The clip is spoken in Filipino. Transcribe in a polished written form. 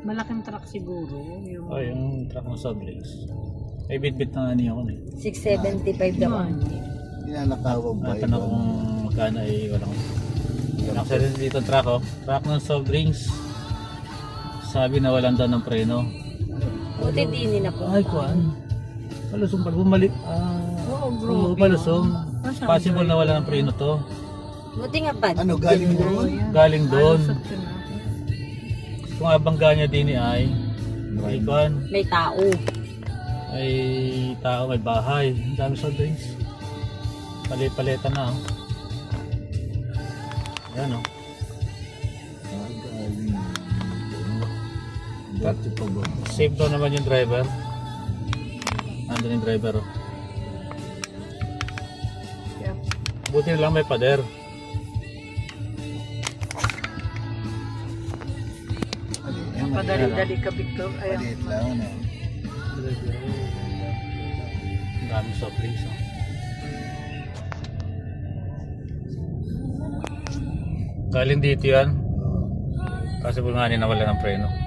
Malaking truck siguro. Yung... Oh, yung truck ng soft drinks. Ay, bit-bit na nga niya ako eh. 675 daw. Ninanakawang ba Tanong ko kung magkano ay walang. Actually dito truck oh. Truck ng soft drinks. Sabi na walang daw ng preno. Buti di na po. Ay, kuan. Malusong pag bumalik. bro. Malusong. Possible na wala ng preno to. Buti nga pa. Ano, galing doon? Galing doon. Alusot yun ah. Kung abangga niya din ay kuan. May tao. May tao, may bahay. Ang dami soft drinks. Palit-paleta na oh. Yan oh. Galing. Dati pa ba? Safe daw naman yung driver. Andun yung driver oh. Yeah. Buti na lang may pader. Yung padali-dali ka, Victor. Ayan. Palit lang, ano? Ang daming soft drinks oh. Galing dito yan. Kasi po nga nawala ng preno.